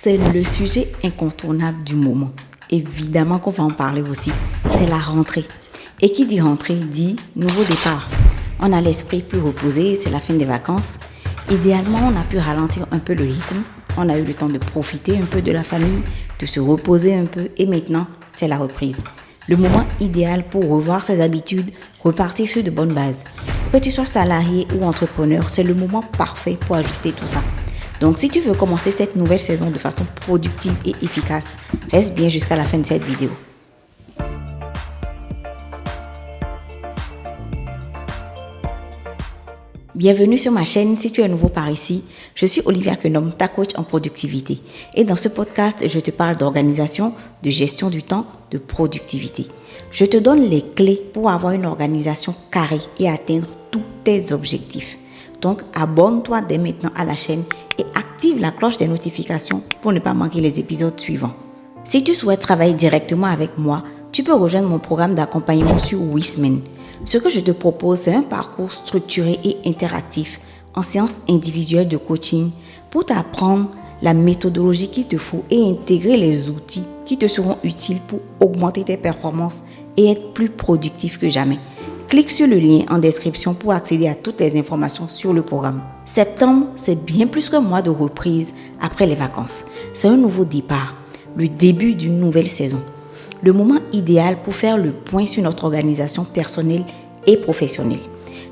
c'est le sujet incontournable du moment. Évidemment qu'on va en parler aussi. C'est la rentrée. Et qui dit rentrée dit nouveau départ. On a l'esprit plus reposé, c'est la fin des vacances. Idéalement, on a pu ralentir un peu le rythme. On a eu le temps de profiter un peu de la famille, de se reposer un peu. Et maintenant, c'est la reprise. Le moment idéal pour revoir ses habitudes, repartir sur de bonnes bases. Que tu sois salarié ou entrepreneur, c'est le moment parfait pour ajuster tout ça. Donc, si tu veux commencer cette nouvelle saison de façon productive et efficace, reste bien jusqu'à la fin de cette vidéo. Bienvenue sur ma chaîne. Si tu es nouveau par ici, je suis Olivia Kenom, ta coach en productivité. Et dans ce podcast, je te parle d'organisation, de gestion du temps, de productivité. Je te donne les clés pour avoir une organisation carrée et atteindre tous tes objectifs. Donc, abonne-toi dès maintenant à la chaîne et active la cloche des notifications pour ne pas manquer les épisodes suivants. Si tu souhaites travailler directement avec moi, tu peux rejoindre mon programme d'accompagnement sur 8 semaines. Ce que je te propose, c'est un parcours structuré et interactif en séance individuelle de coaching pour t'apprendre la méthodologie qu'il te faut et intégrer les outils qui te seront utiles pour augmenter tes performances et être plus productif que jamais. Clique sur le lien en description pour accéder à toutes les informations sur le programme. Septembre, c'est bien plus qu'un mois de reprise après les vacances. C'est un nouveau départ, le début d'une nouvelle saison. Le moment idéal pour faire le point sur notre organisation personnelle et professionnelle.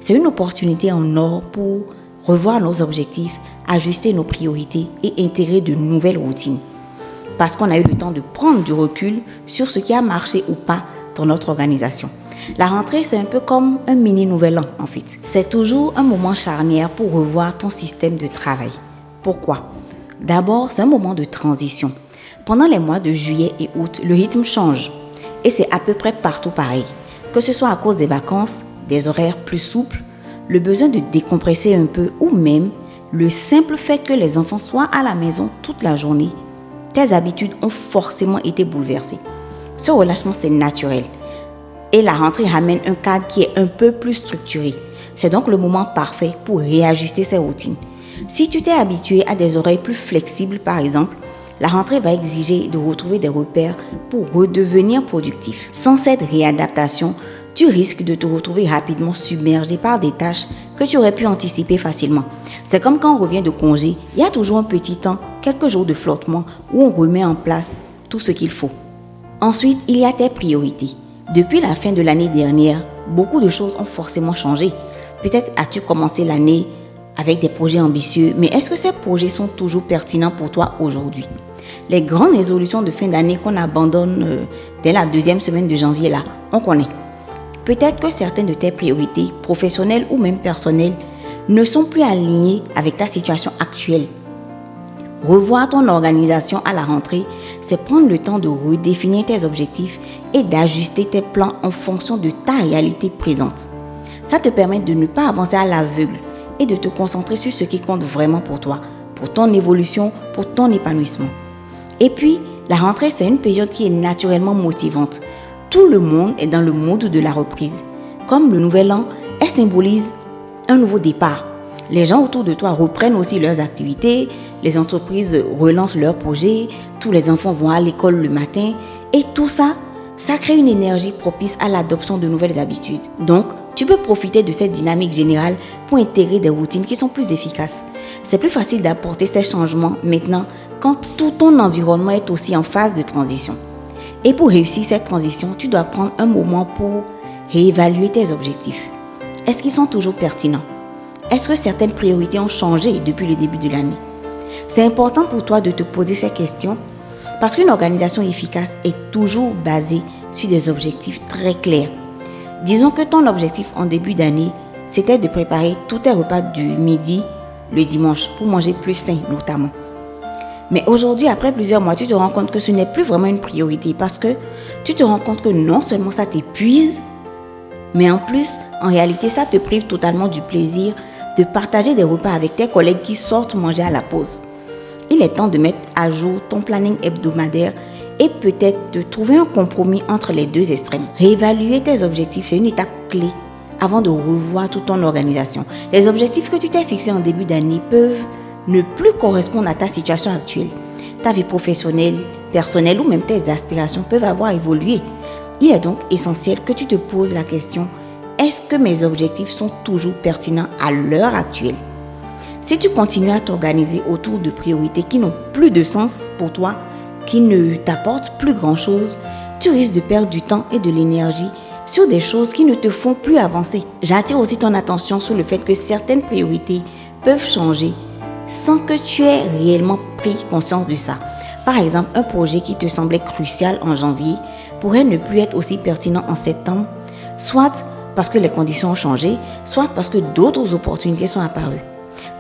C'est une opportunité en or pour revoir nos objectifs, ajuster nos priorités et intégrer de nouvelles routines. Parce qu'on a eu le temps de prendre du recul sur ce qui a marché ou pas dans notre organisation. La rentrée, c'est un peu comme un mini nouvel an en fait. C'est toujours un moment charnière pour revoir ton système de travail. Pourquoi? D'abord, c'est un moment de transition. Pendant les mois de juillet et août, le rythme change. Et c'est à peu près partout pareil. Que ce soit à cause des vacances, des horaires plus souples, le besoin de décompresser un peu ou même le simple fait que les enfants soient à la maison toute la journée, tes habitudes ont forcément été bouleversées. Ce relâchement, c'est naturel. Et la rentrée ramène un cadre qui est un peu plus structuré. C'est donc le moment parfait pour réajuster ses routines. Si tu t'es habitué à des horaires plus flexibles, par exemple, la rentrée va exiger de retrouver des repères pour redevenir productif. Sans cette réadaptation, tu risques de te retrouver rapidement submergé par des tâches que tu aurais pu anticiper facilement. C'est comme quand on revient de congé, il y a toujours un petit temps, quelques jours de flottement où on remet en place tout ce qu'il faut. Ensuite, il y a tes priorités. Depuis la fin de l'année dernière, beaucoup de choses ont forcément changé. Peut-être as-tu commencé l'année avec des projets ambitieux, mais est-ce que ces projets sont toujours pertinents pour toi aujourd'hui? Les grandes résolutions de fin d'année qu'on abandonne dès la deuxième semaine de janvier, là, on connaît. Peut-être que certaines de tes priorités, professionnelles ou même personnelles, ne sont plus alignées avec ta situation actuelle. Revoir ton organisation à la rentrée, c'est prendre le temps de redéfinir tes objectifs et d'ajuster tes plans en fonction de ta réalité présente. Ça te permet de ne pas avancer à l'aveugle et de te concentrer sur ce qui compte vraiment pour toi, pour ton évolution, pour ton épanouissement. Et puis, la rentrée, c'est une période qui est naturellement motivante. Tout le monde est dans le mode de la reprise. Comme le nouvel an, elle symbolise un nouveau départ. Les gens autour de toi reprennent aussi leurs activités, les entreprises relancent leurs projets, tous les enfants vont à l'école le matin et tout ça, ça crée une énergie propice à l'adoption de nouvelles habitudes. Donc, tu peux profiter de cette dynamique générale pour intégrer des routines qui sont plus efficaces. C'est plus facile d'apporter ces changements maintenant quand tout ton environnement est aussi en phase de transition. Et pour réussir cette transition, tu dois prendre un moment pour réévaluer tes objectifs. Est-ce qu'ils sont toujours pertinents? Est-ce que certaines priorités ont changé depuis le début de l'année? C'est important pour toi de te poser ces questions parce qu'une organisation efficace est toujours basée sur des objectifs très clairs. Disons que ton objectif en début d'année, c'était de préparer tous tes repas du midi le dimanche pour manger plus sain notamment. Mais aujourd'hui, après plusieurs mois, tu te rends compte que ce n'est plus vraiment une priorité parce que tu te rends compte que non seulement ça t'épuise, mais en plus, en réalité, ça te prive totalement du plaisir de partager des repas avec tes collègues qui sortent manger à la pause. Il est temps de mettre à jour ton planning hebdomadaire et peut-être de trouver un compromis entre les deux extrêmes. Réévaluer tes objectifs, c'est une étape clé avant de revoir toute ton organisation. Les objectifs que tu t'es fixés en début d'année peuvent ne plus correspondre à ta situation actuelle. ta vie professionnelle, personnelle ou même tes aspirations peuvent avoir évolué. Il est donc essentiel que tu te poses la question, est-ce que mes objectifs sont toujours pertinents à l'heure actuelle? Si tu continues à t'organiser autour de priorités qui n'ont plus de sens pour toi, qui ne t'apportent plus grand-chose, tu risques de perdre du temps et de l'énergie sur des choses qui ne te font plus avancer. J'attire aussi ton attention sur le fait que certaines priorités peuvent changer sans que tu aies réellement pris conscience de ça. Par exemple, un projet qui te semblait crucial en janvier pourrait ne plus être aussi pertinent en septembre, soit parce que les conditions ont changé, soit parce que d'autres opportunités sont apparues.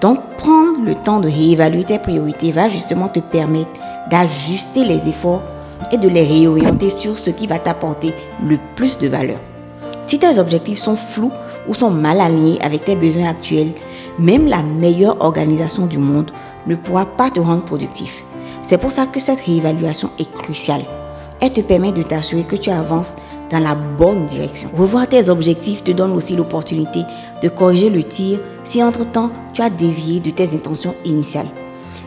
Donc, prendre le temps de réévaluer tes priorités va justement te permettre d'ajuster les efforts et de les réorienter sur ce qui va t'apporter le plus de valeur. Si tes objectifs sont flous ou sont mal alignés avec tes besoins actuels, même la meilleure organisation du monde ne pourra pas te rendre productif. C'est pour ça que cette réévaluation est cruciale. Elle te permet de t'assurer que tu avances dans la bonne direction. Revoir tes objectifs te donne aussi l'opportunité de corriger le tir si entre-temps tu as dévié de tes intentions initiales.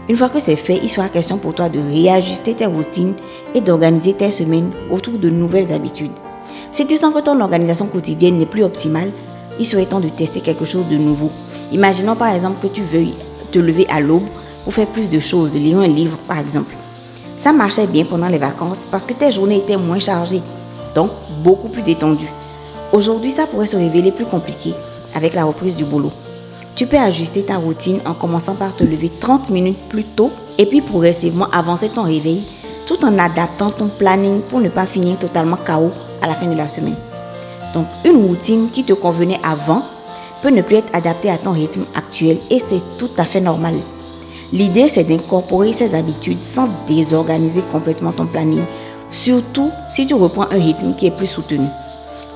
Une fois que c'est fait, il sera question pour toi de réajuster tes routines et d'organiser tes semaines autour de nouvelles habitudes. Si tu sens que ton organisation quotidienne n'est plus optimale, il serait temps de tester quelque chose de nouveau. Imaginons par exemple que tu veuilles te lever à l'aube pour faire plus de choses, lire un livre par exemple. Ça marchait bien pendant les vacances parce que tes journées étaient moins chargées, donc beaucoup plus détendues. Aujourd'hui, ça pourrait se révéler plus compliqué avec la reprise du boulot. Tu peux ajuster ta routine en commençant par te lever 30 minutes plus tôt et puis progressivement avancer ton réveil tout en adaptant ton planning pour ne pas finir totalement KO à la fin de la semaine. Donc, une routine qui te convenait avant peut ne plus être adaptée à ton rythme actuel et c'est tout à fait normal. L'idée, c'est d'incorporer ces habitudes sans désorganiser complètement ton planning, surtout si tu reprends un rythme qui est plus soutenu.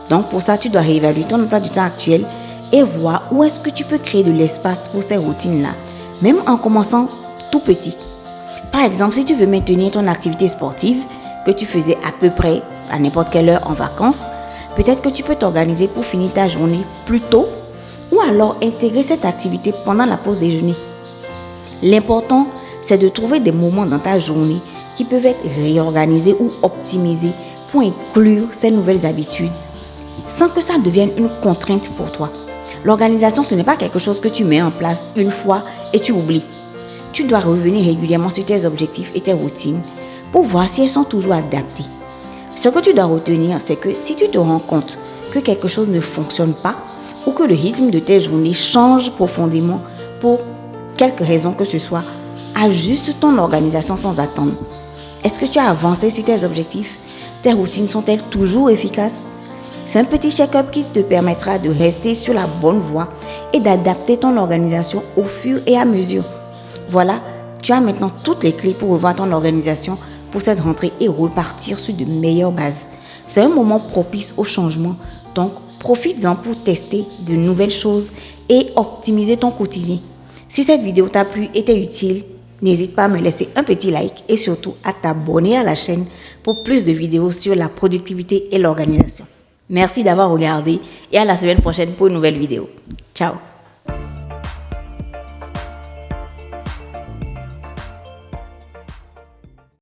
Donc, pour ça, tu dois réévaluer ton emploi du temps actuel et voir où est-ce que tu peux créer de l'espace pour ces routines-là, même en commençant tout petit. Par exemple, si tu veux maintenir ton activité sportive que tu faisais à peu près à n'importe quelle heure en vacances, peut-être que tu peux t'organiser pour finir ta journée plus tôt ou alors intégrer cette activité pendant la pause déjeuner. L'important, c'est de trouver des moments dans ta journée qui peuvent être réorganisés ou optimisés pour inclure ces nouvelles habitudes sans que ça devienne une contrainte pour toi. L'organisation, ce n'est pas quelque chose que tu mets en place une fois et tu oublies. Tu dois revenir régulièrement sur tes objectifs et tes routines pour voir si elles sont toujours adaptées. Ce que tu dois retenir, c'est que si tu te rends compte que quelque chose ne fonctionne pas ou que le rythme de tes journées change profondément pour quelque raison que ce soit, ajuste ton organisation sans attendre. Est-ce que tu as avancé sur tes objectifs? Tes routines sont-elles toujours efficaces? C'est un petit check-up qui te permettra de rester sur la bonne voie et d'adapter ton organisation au fur et à mesure. Voilà, tu as maintenant toutes les clés pour revoir ton organisation pour cette rentrée et repartir sur de meilleures bases. C'est un moment propice au changement, donc profites-en pour tester de nouvelles choses et optimiser ton quotidien. Si cette vidéo t'a plu et t'est utile, n'hésite pas à me laisser un petit like et surtout à t'abonner à la chaîne pour plus de vidéos sur la productivité et l'organisation. Merci d'avoir regardé et à la semaine prochaine pour une nouvelle vidéo. Ciao!